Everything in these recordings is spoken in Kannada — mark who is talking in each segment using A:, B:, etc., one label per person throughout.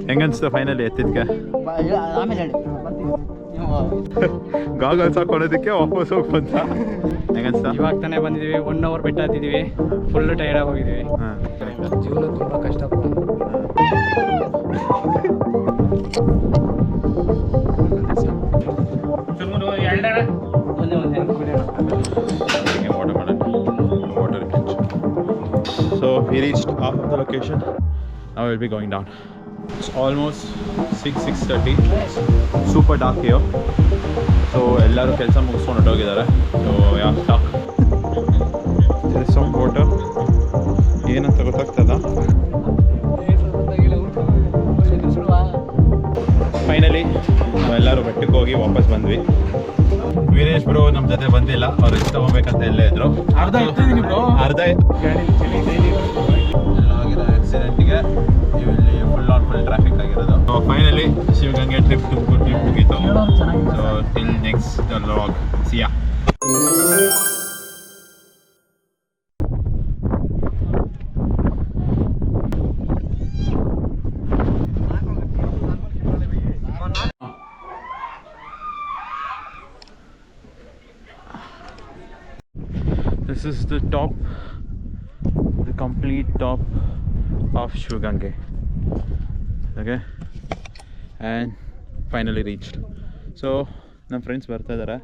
A: ಹೆಂಗನ್ಸ್ತು ಫೈನಲಿ ಎತ್ತಿದ್ಕೆ?
B: ಆಮೇಲೆ ಹೇಳಿ ಬರ್ತೀವಿ.
A: ಗಾಗಲ್ಸ್ ಹಾಕೊಳೋದಕ್ಕೆ ವಾಪಸ್ ಹೋಗಿ ಬಂತ. ಹೆಂಗನ್ಸ್ತ?
C: ಇವಾಗ ತಾನೇ ಬಂದಿದ್ದೀವಿ, 1 hour ಬೆಟ್ಟ ಹತ್ತಿದ್ದೀವಿ, ಫುಲ್ ಟೈರ್ಡ್ ಆಗಿ ಹೋಗಿದ್ದೀವಿ. ಜೀವನ ತುಂಬ ಕಷ್ಟ.
A: So we reached half of the location. Now we'll be going down. It's almost 6:30. Super dark here. So ellaru kelsa mugisಕೊಂಡು ಹೊರಟೋಗಿದ್ದಾರೆ. So yeah, dark. There is some water. ಏನಂತ ಗೊತ್ತಾಗ್ತದ? ಫೈನಲಿ ನಾವೆಲ್ಲರೂ ಬೆಟ್ಟಕ್ಕೆ ಹೋಗಿ ವಾಪಸ್ ಬಂದ್ವಿ. ವೀರೇಶ್ ಬ್ರೋ ನಮ್ಮ ಜೊತೆ ಬಂದಿಲ್ಲ, ಅವ್ರು ಎಷ್ಟು ತಗೋಬೇಕಂತ ಎಲ್ಲೇ ಇದ್ರು. ಅರ್ಧ ಆಗಿದೆ ಆಕ್ಸಿಡೆಂಟ್ಗೆ. ಇಲ್ಲಿ ಫುಲ್ ಟ್ರಾಫಿಕ್ ಆಗಿರೋದು. ಸೊ ಫೈನಲಿ ಶಿವಗಂಗೆ ಟ್ರಿಪ್ ಮುಗೀತು. So till next vlog, Siya. This is the top, the complete top of Shivagange. Okay, and finally reached. So ನಮ್ಮ ಫ್ರೆಂಡ್ಸ್ ಬರ್ತಾ ಇದ್ದಾರೆ.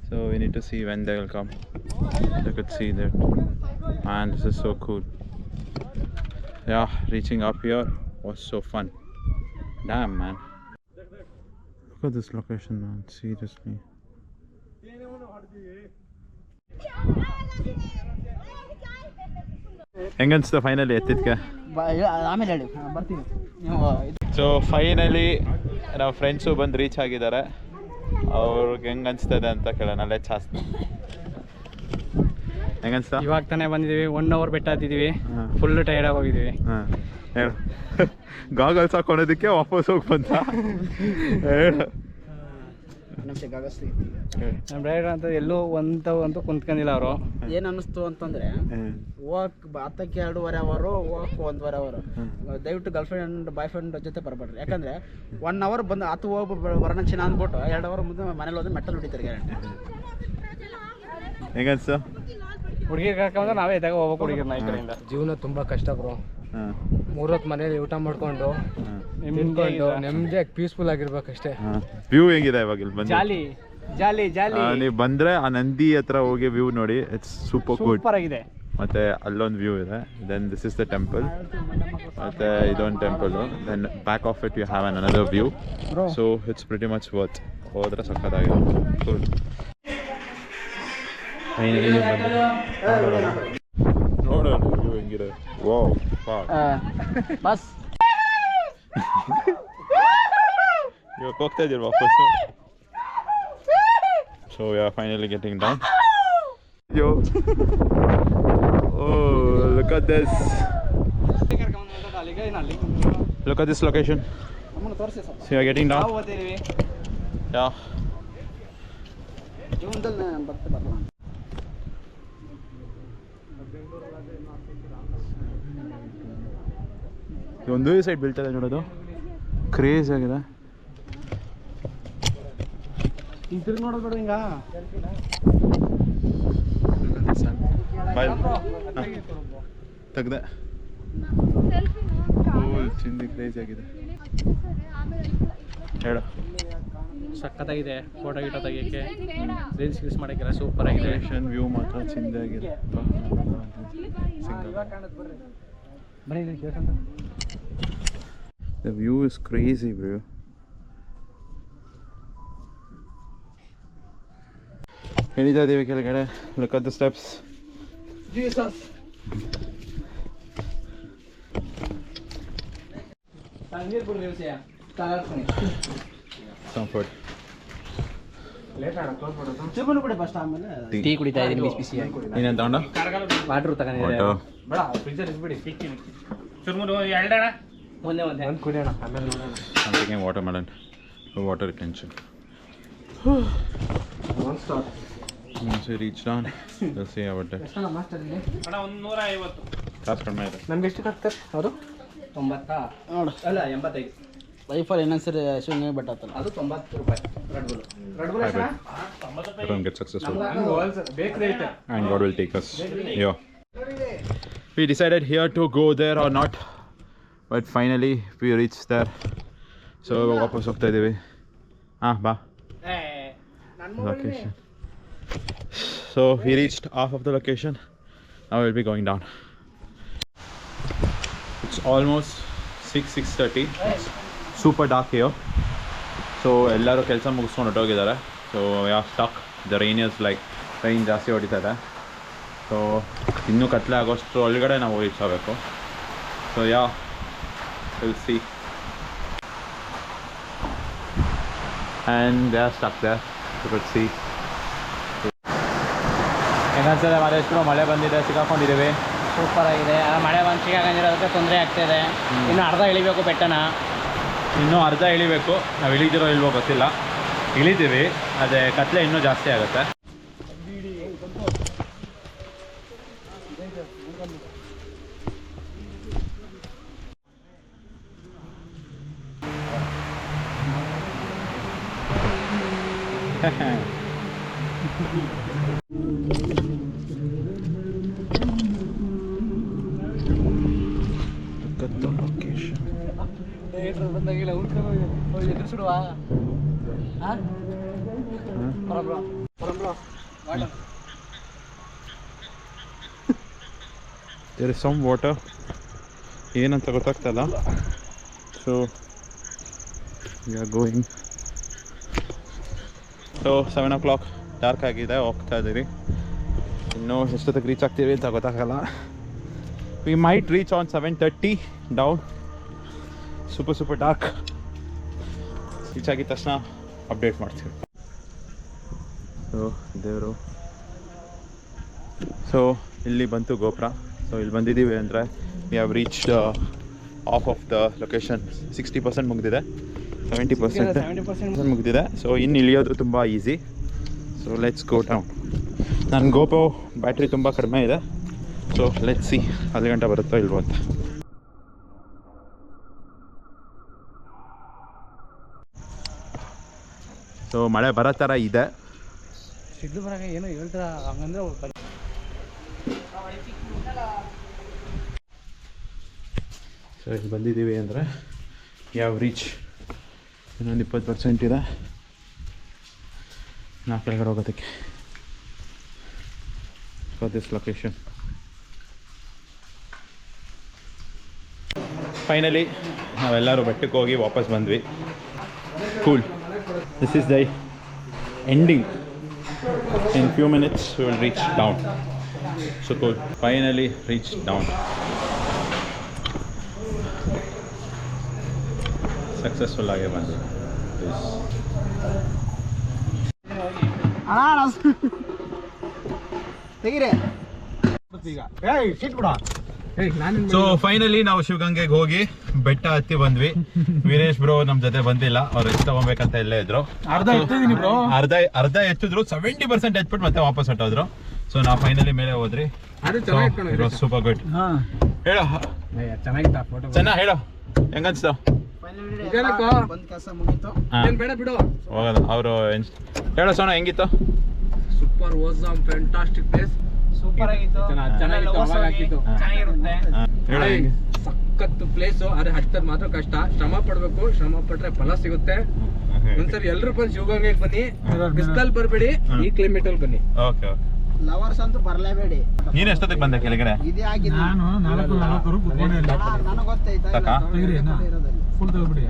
A: So we need to see when they will come. You could see that. Man, this is so cool. Yeah, reaching up here was so fun. Damn, man. Look at this location, man. Seriously. ಹೆಂಗನ್ಸ್ತು ಫೈನಲಿ ಎತ್ತಿದ್ಕೆ?
B: ಆಮೇಲೆ ಹೇಳಿ ಬರ್ತೀವಿ.
A: ಸೊ ಫೈನಲಿ ನಾವು ಫ್ರೆಂಡ್ಸು ಬಂದು ರೀಚ್ ಆಗಿದ್ದಾರೆ. ಅವ್ರಿಗೆ ಹೆಂಗೆ ಅನಿಸ್ತದೆ ಅಂತ ಕೇಳೋಣ. Let's ask. ಹೆಂಗನ್ಸ್ತಾ?
C: ಇವಾಗ ತಾನೇ ಬಂದಿದ್ದೀವಿ, 1 hour ಬೆಟ್ಟ ಹತ್ತಿದ್ದೀವಿ, ಫುಲ್ ಟೈರ್ಡ್ ಆಗಿ ಹೋಗಿದ್ದೀವಿ.
A: ಹೇಳು. ಗಾಗಲ್ಸ್ ಹಾಕೊಳೋದಕ್ಕೆ ವಾಪಸ್ ಹೋಗಿ ಬಂತ. ಹೇಳು.
C: ನಮ್ಮ ಡ್ರೈವರ್ ಅಂತ ಎಲ್ಲೂ ಅಂತೂ ಕುಂತ್ಕೊಂಡಿಲ್ಲ ಅವರು.
B: ಏನು ಅನ್ನಿಸ್ತು ಅಂತಂದರೆ, ಹೋಗಕ್ಕೆ ಹತ್ತಕ್ಕೆ 2.5 hour, ಹೋಗಕ್ಕೆ 1.5 hour. ದಯವಿಟ್ಟು ಗರ್ಲ್ಫ್ರೆಂಡ್ ಬಾಯ್ ಫ್ರೆಂಡ್ ಜೊತೆ ಬರಬೇಡ್ರಿ. ಯಾಕಂದರೆ 1 hour ಬಂದು ಹತ್ತು ಹೋಗಿ ಬರೋಣ ಚಿನ್ನ ಅಂದ್ಬಿಟ್ಟು 2 hour ಮುಂದೆ ಮನೇಲಿ ಹೋದ್ರೆ ಮೆಟ್ಟಲು ಹೊಡಿತಾರೆ ಗ್ಯಾರಂಟಿ.
A: ಹೆಂಗನ್ಸ್ತು?
C: ಹುಡುಗಿ ಕರ್ಕೊಂಡ್ರೆ ನಾವೇ ಇದ್ದಾಗ ಹೋಗ್ಬೇಕು ಹುಡುಗಿರ್ನ ಈ ಕಡೆಯಿಂದ. ಜೀವನ ತುಂಬ ಕಷ್ಟ ಬ್ರೋ. 3 ಹೊತ್ತು ಮನೇಲಿ ಊಟ ಮಾಡ್ಕೊಂಡು ನೆಮ್ಮದಿಯಾಗಿ ಪೀಸ್ಫುಲ್ ಆಗಿರ್ಬೇಕಷ್ಟೇ.
A: ವ್ಯೂ ಹೆಂಗಿದೆ ಇವಾಗ ಇಲ್ಲಿ ಬಂದು?
C: ಜಾಲಿ ಜಾಲಿ ಜಾಲಿ.
A: ನೀವು ಬಂದರೆ ಆ ನಂದಿ ಹತ್ರ ಹೋಗಿ ವ್ಯೂ ನೋಡಿ. ಇಟ್ಸ್ ಸೂಪರ್
C: ಆಗಿದೆ.
A: ಮತ್ತೆ ಅಲ್ಲೊಂದು ವ್ಯೂ ಇದೆ. Then this is the temple. ಮತ್ತೆ ಇದೊಂದು temple. Then back of it you have an another view. So it's pretty much worth. ಹೋದ್ರೆ ಸಕ್ಕತ್ತಾಗಿದೆ. ಕೂಲ್. ಫೈನಲಿ ನೋಡೋಣ ವ್ಯೂ ಹೆಂಗಿದೆ. ವಾವ್
B: ಬಸ್
A: ಇವಾಗ ಹೋಗ್ತಾ ಇದ್ದೀರಿ ವಾಪಸ್ಸು. So we are finally getting down. Yo look at this. Look at this location. So you are getting down. Yeah. ಒಂದೇ ಸೈಡ್ ಬೀಳ್ತಾ ಇದೆ ನೋಡೋದು. ಕ್ರೇಜ್ ಆಗಿದೆ.
B: ತಿರುಗಿ ನೋಡೋದು ಬೇಡ ಹಿಂಗ.
A: ತೆಗ್ದೆ. ಫುಲ್ ಚಿಂದಿ ಕ್ರೇಜ್ ಆಗಿದೆ. ಹೇಳು.
C: ಸಕ್ಕತ್ತಾಗಿದೆ. ಫೋಟೋ ಗಿಟೋ ತೆಗಿಯೋಕ್ಕೆ, ರೀಲ್ಸ್ ಮಾಡೋಕ್ಕೆಲ್ಲ ಸೂಪರ್ ಆಗಿದೆ.
A: ವ್ಯೂ ಮಾತ್ರ ಚಿಂದಾಗಿದೆ. The view is crazy, bro. ಇಳಿತಾ ಇದೀವಿ ಕೆಳಗಡೆ. Look at the steps.
B: Jesus. ನೀರು ಕುಡಿದು ವಿಷಯ
A: Comfort.
B: ಚಿರುಮುರು ಬಿಡಿ ಫಸ್ಟ್, ಆಮೇಲೆ
C: ಟೀ ಕುಡಿತಾ ಇದ್ದೀನಿ ಬಿಸಿ ಬಿಸಿಯಾಗಿ.
A: ನೀನೇನು ತಗೊಂಡ?
C: ವಾಟರ್ ತಗೊಂಡಿದ್ದೆ. ಬೇಡ ಫ್ರಿಜ್ಜಲ್ಲಿ ಇಟ್ಬಿಡಿ. ಚುರುಮುರು ಎರಡಣ ಒಂದೇ ಒಂದು ಕುಡಿಯೋಣ ಆಮೇಲೆ ನೋಡೋಣ.
A: I'm taking watermelon for water retention.
C: Non-stop.
A: Once we reach down, we'll see about that.
C: ಅಣ್ಣ 150
A: ಕಾಸು ಕಡಿಮೆ ಇದೆ.
C: ನಮ್ಗೆ ಎಷ್ಟು ಹಾಕ್ತಾರೆ ಅವರು? 90
B: ನೋಡು
C: ಅಲ್ಲ 85
B: ಲೈಫಲ್ಲಿ ಇನ್ನೊಂದ್ಸರಿ ಶಿವಗಂಗೆ ಬೆಟ್ಟ ಹತ್ತಲ್ಲ.
C: ಅದು 90 ರೂಪಾಯಿ red bull
A: Everyone gets successful.
C: ಬೇಕ್ರಿ ಐತೆ
A: And God will take us. Yeah. We decided here to go there or not, but finally we reached there. So ವಾಪಸ್ ಹೋಗ್ತಾ ಇದೀವಿ. ಬಾ. Location. So we reached half of the location. Now we'll be going down. It's almost 6:30. Super dark here. So ಎಲ್ಲರೂ ಕೆಲಸ ಮುಗಿಸ್ಕೊಂಡು ಹೊರಟೋಗಿದ್ದಾರೆ. So we are stuck. The rain is like rain ಜಾಸ್ತಿ ಹೊಡಿತಾ ಇದೆ. ಸೊ ಇನ್ನೂ ಕತ್ಲೆ ಆಗೋಷ್ಟು ಒಳಗಡೆ ನಾವು ರೀಚ್ ಆಗಬೇಕು. So we'll see. And they are stuck there. We'll see. ಹೆಂಗನ್ಸದೆ ಮಹೇಶ್ವರ, ಮಳೆ ಬಂದಿದೆ, ಸಿಕ್ಕಾಕೊಂಡಿದ್ದೀವಿ.
B: ಸೂಪರ್ ಆಗಿದೆ. ಮಳೆ ಬಂದು ಸಿಕ್ಕಾಕೊಂಡಿರೋದಕ್ಕೆ ತೊಂದರೆ ಆಗ್ತಾಯಿದೆ. ಇನ್ನು ಅರ್ಧ ಇಳಿಬೇಕು ಬೆಟ್ಟನ.
A: ಇನ್ನೂ ಅರ್ಧ ಇಳಿಬೇಕು. ನಾವು ಇಳಿದಿರೋ ಇಲ್ವೋ ಗೊತ್ತಿಲ್ಲ. ಇಳಿತೀವಿ, ಅದೇ ಕತ್ಲೆ ಇನ್ನೂ ಜಾಸ್ತಿ ಆಗುತ್ತೆ. There is some water. ಏನಂತ ಗೊತ್ತಾಗ್ತಲ್ಲ. So we are going. So 7 o'clock dark ಆಗಿದೆ, ಹೋಗ್ತಾ ಇದ್ದೀವಿ. ಇನ್ನೂ ಎಷ್ಟೊತ್ತಿಗೆ ರೀಚ್ ಆಗ್ತೀವಿ ಅಂತ ಗೊತ್ತಾಗಲ್ಲ. We might reach on 7:30 down. super dark. Reach ಆಗಿದ ತಕ್ಷಣ ಅಪ್ಡೇಟ್ ಮಾಡ್ತೀವಿ. ದೇವರು. ಸೊ ಇಲ್ಲಿ ಬಂತು ಗೋಪುರ. ಸೊ ಇಲ್ಲಿ ಬಂದಿದ್ದೀವಿ ಅಂದರೆ we have reached of of the location. 60% ಮುಗಿದಿದೆ, 70% ಮುಗಿದಿದೆ. ಸೊ ಇನ್ನು ಇಳಿಯೋದು ತುಂಬ easy. So let's go down. ನನ್ನ ಗೋಪೋ ಬ್ಯಾಟ್ರಿ ತುಂಬ ಕಡಿಮೆ ಇದೆ. ಸೊ ಲೆಟ್ಸ್ ಸಿ ಅಲ್ಲಿ ಗಂಟೆ ಬರುತ್ತೋ ಇಲ್ವೋ ಅಂತ. ಸೊ ಮಳೆ ಬರೋ ಥರ ಇದೆ.
B: ಸಿಡ್ಲು ಬರಾಗ ಏನೋ ಹೇಳ್ತಾರ ಹಂಗಂದ್ರೆ
A: ಸೊ ಇಲ್ಲಿ ಬಂದಿದ್ದೀವಿ ಅಂದರೆ ಯಾವ ರೀಚ್ ಇನ್ನೊಂದು 20% ಇದೆ ನಾವು ಕೆಳಗಡೆ ಹೋಗೋದಕ್ಕೆ. ಫಾರ್ ದಿಸ್ ಲೊಕೇಶನ್ ಫೈನಲಿ ನಾವೆಲ್ಲರೂ ಬೆಟ್ಟಕ್ಕೆ ಹೋಗಿ ವಾಪಸ್ ಬಂದ್ವಿ. Cool. This is the ending. In few minutes we will reach down. So cool. Finally reached down. Successful ಆಗಿ ಬಂದೆ.
B: ತೆಗೀರಿ.
A: ಸೊ ಫೈನಲಿ ನಾವು ಶಿವಗಂಗೆಗೆ ಹೋಗಿ ಬೆಟ್ಟ ಹತ್ತಿ ಬಂದ್ವಿ. ವೀರೇಶ್ ಬ್ರೋ ನಮ್ಮ ಜೊತೆ ಬಂದಿಲ್ಲ, ಅವ್ರು ಎಷ್ಟು ತಗೊಬೇಕಂತ ಇಲ್ಲೇ ಇದ್ರು. ಅರ್ಧ ಎತ್ತಿದ್ರು, 70% ಎತ್ಬಿಟ್ಟು ಮತ್ತೆ ವಾಪಸ್ ಹೊಟ್ಟೋದ್ರು. ಸೊ ನಾವು ಫೈನಲಿ ಮೇಲೆ ಹೋದ್ರಿ. Super good. ಹೇಳೋ ಚೆನ್ನಾಗಿ ಹೇಳೋ, ಹೆಂಗನ್ಸ್ತು?
B: ಬಂದ್ ಕೆಲಸ ಮುಗೀತು.
A: ಹೋಗಲ್ಲ ಅವರು ಹೇಳೋ ಸೋನ ಹೆಂಗಿತ್ತು?
C: Super awesome fantastic place.
B: Super ಆಗಿತ್ತು, ಚೆನ್ನಾಗಿರುತ್ತೆ.
C: ಸಖತ್ ಪ್ಲೇಸ್. ಆದ್ರೆ ಹತ್ತದ್ ಮಾತ್ರ ಕಷ್ಟ. ಶ್ರಮ ಪಡ್ಬೇಕು, ಶ್ರಮ ಪಟ್ರೆ ಫಲ ಸಿಗುತ್ತೆ. ಒಂದ್ಸರಿ ಎಲ್ರು ಬಂದು ಶಿವಗಂಗೆಗೆ ಬನ್ನಿ. ಬಿಸ್ಲಲ್ಲಿ ಬರ್ಬೇಡಿ, ಈ ಕ್ಲೈಮೇಟ್ ಅಲ್ಲಿ ಬನ್ನಿ.
A: ಓಕೆ.
B: ಲವರ್ಸ್ ಅಂತೂ ಬರಲೇಬೇಡಿ.
A: ನೀನ್ ಎಷ್ಟೊತ್ತಿಗೆ ಬಂದೆ ಕೆಳಗಡೆ?
B: ಇದೇ ಆಗಿದೆ. ನನಗೆ ಗೊತ್ತಾಯ್ತಾ
D: ಫುಲ್ ತಗೊಬಿಡಿ.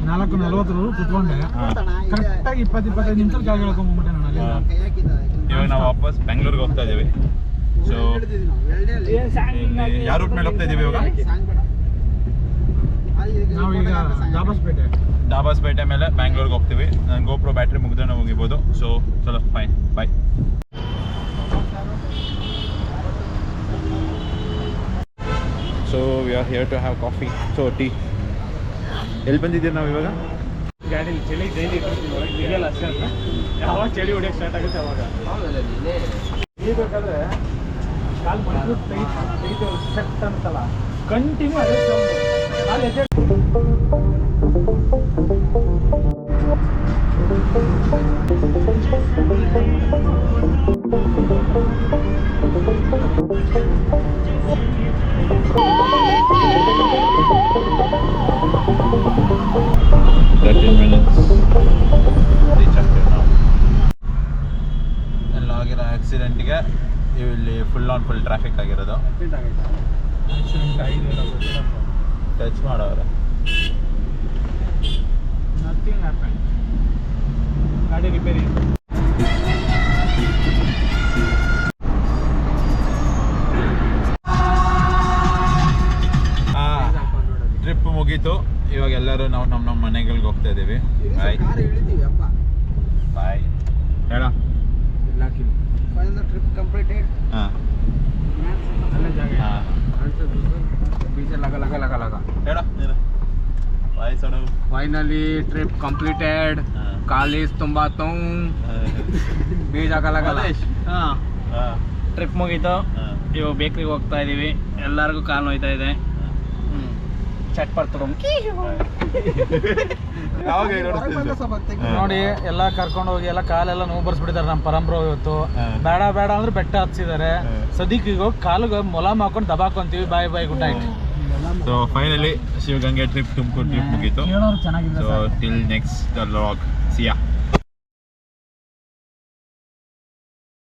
D: 4:40 ಕುತ್ಕೊಂಡೆ ಕರೆಕ್ಟಾಗಿ 20-25 ನಿಮಿಷ ಕೆಳಗೆ ಹೇಳ್ಕೊಂಡ್ಬಿಟ್ಟೆ ನಾನು.
A: ಇವಾಗ ನಾವು ವಾಪಸ್ ಬೆಂಗಳೂರಿಗೆ ಹೋಗ್ತಾ ಇದೀವಿ. ಸೊ ಯಾವ ರೂಟ್ ಮೇಲೆ ಹೋಗ್ತಾ ಇದೀವಿ ಇವಾಗ?
D: ನಾವೀಗ
A: ದಾಬಾಸ್ಪೇಟೆ ಮೇಲೆ ಬ್ಯಾಂಗ್ಳೂರ್ಗೆ ಹೋಗ್ತೀವಿ. ನನ್ನ ಗೋಪ್ರೋ ಬ್ಯಾಟ್ರಿ ಮುಗಿದ್ರೆ ನಾವು ಮುಗಿಬೋದು. ಸೊ ಚಲೋ, fine, bye. So we are here to have coffee. So tea. ಎಲ್ಲಿ ಬಂದಿದ್ದೀರಿ ನಾವು ಇವಾಗ?
C: ಗಾಡಿ ಚಳಿ ಡೈಲಿ ಇದೆಯಲ್ಲ ಅಷ್ಟೇ ಅಂತ. ಯಾವಾಗ ಚಳಿ ಹೊಡಿಯೋಕೆ ಸ್ಟಾರ್ಟ್ ಆಗುತ್ತೆ ಅವಾಗ ಇಳಿಬೇಕಾದ್ರೆ ಕಾಲು ಬಂದು ತೆಗಿತು ಸೆಟ್ ಅಂತಲ್ಲ
D: ಕಂಟಿನ್ಯೂ ಅದೇ ಸೌಂಡ್. ನಾನು ಎದ್ದೆ
A: ಎಲ್ಲ ಆಗಿರೋ ಆಕ್ಸಿಡೆಂಟ್ಗೆ ಇಲ್ಲಿ ಫುಲ್ ಆನ್ ಫುಲ್ ಟ್ರಾಫಿಕ್ ಆಗಿರೋದು. ಟಚ್ ಮಾಡೋರೆ.
D: Nothing happen. ಗಾಡಿ ರಿಪೇರಿ.
A: ಟ್ರಿಪ್ ಮುಗೀತು. ಇವಾಗ ಎಲ್ಲರೂ ನಾವು ನಮ್ಮ ಮನೆಗಳಿಗೆ ಹೋಗ್ತಾ ಇದ್ದೀವಿ. ಬಾಯ್
B: ಕಾರ್ ಇಳಿತೀವಿ ಅಪ್ಪ.
A: ಬಾಯ್ ಹೇಳ.
B: Final trip completed.
A: ಹಾಂ ಹಾಂ
C: ಬೀಚ್ ಲಗ ಲಗ ಲಗ ಲಗ
A: ಹೇಳ ನೀನು. ಬಾಯ್ ಸೋಡು.
C: Finally trip completed. ಕಾಲೇಜ್ ತುಂಬಾ ಬೀಚ್ ಆಗಲಾಗಲ್ಲ.
B: ಹಾಂ
A: ಹಾಂ
B: ಟ್ರಿಪ್ ಮುಗೀತು.
A: ಹಾಂ
B: ಇವಾಗ ಬೇಕ್ರಿಗೆ ಹೋಗ್ತಾ ಇದೀವಿ. ಎಲ್ಲರಿಗೂ ಕಾಲು ನೋಯ್ತಾ ಇದೆ. ಚಟ್ ಪಡ್ತರು ನೋಡಿ ಎಲ್ಲ ಕರ್ಕೊಂಡು ಹೋಗಿ ಎಲ್ಲ ಕಾಲೆಲ್ಲ ನೋವು ಬರ್ಸ್ಬಿಟ್ಟಿದ್ದಾರೆ. ನಮ್ಮ ಪರಂಪರೆ ಇವತ್ತು ಬೇಡ ಬೇಡ ಅಂದ್ರೆ ಬೆಟ್ಟ ಹಚ್ಚಿದ್ದಾರೆ. ಸದ್ಯಕ್ಕೆ ಹೋಗಿ ಕಾಲಿಗೆ ಮೊಲಾಮ್ ಹಾಕೊಂಡು ದಬಾಕೊಂತೀವಿ. Bye bye good night.
A: So finally Shivagange trip Tumakuru trip ಮುಗೀತು.
B: ಹೇಳೋರು ಚೆನ್ನಾಗಿದೆ.
A: So till next vlog. ಸಿಯಾ.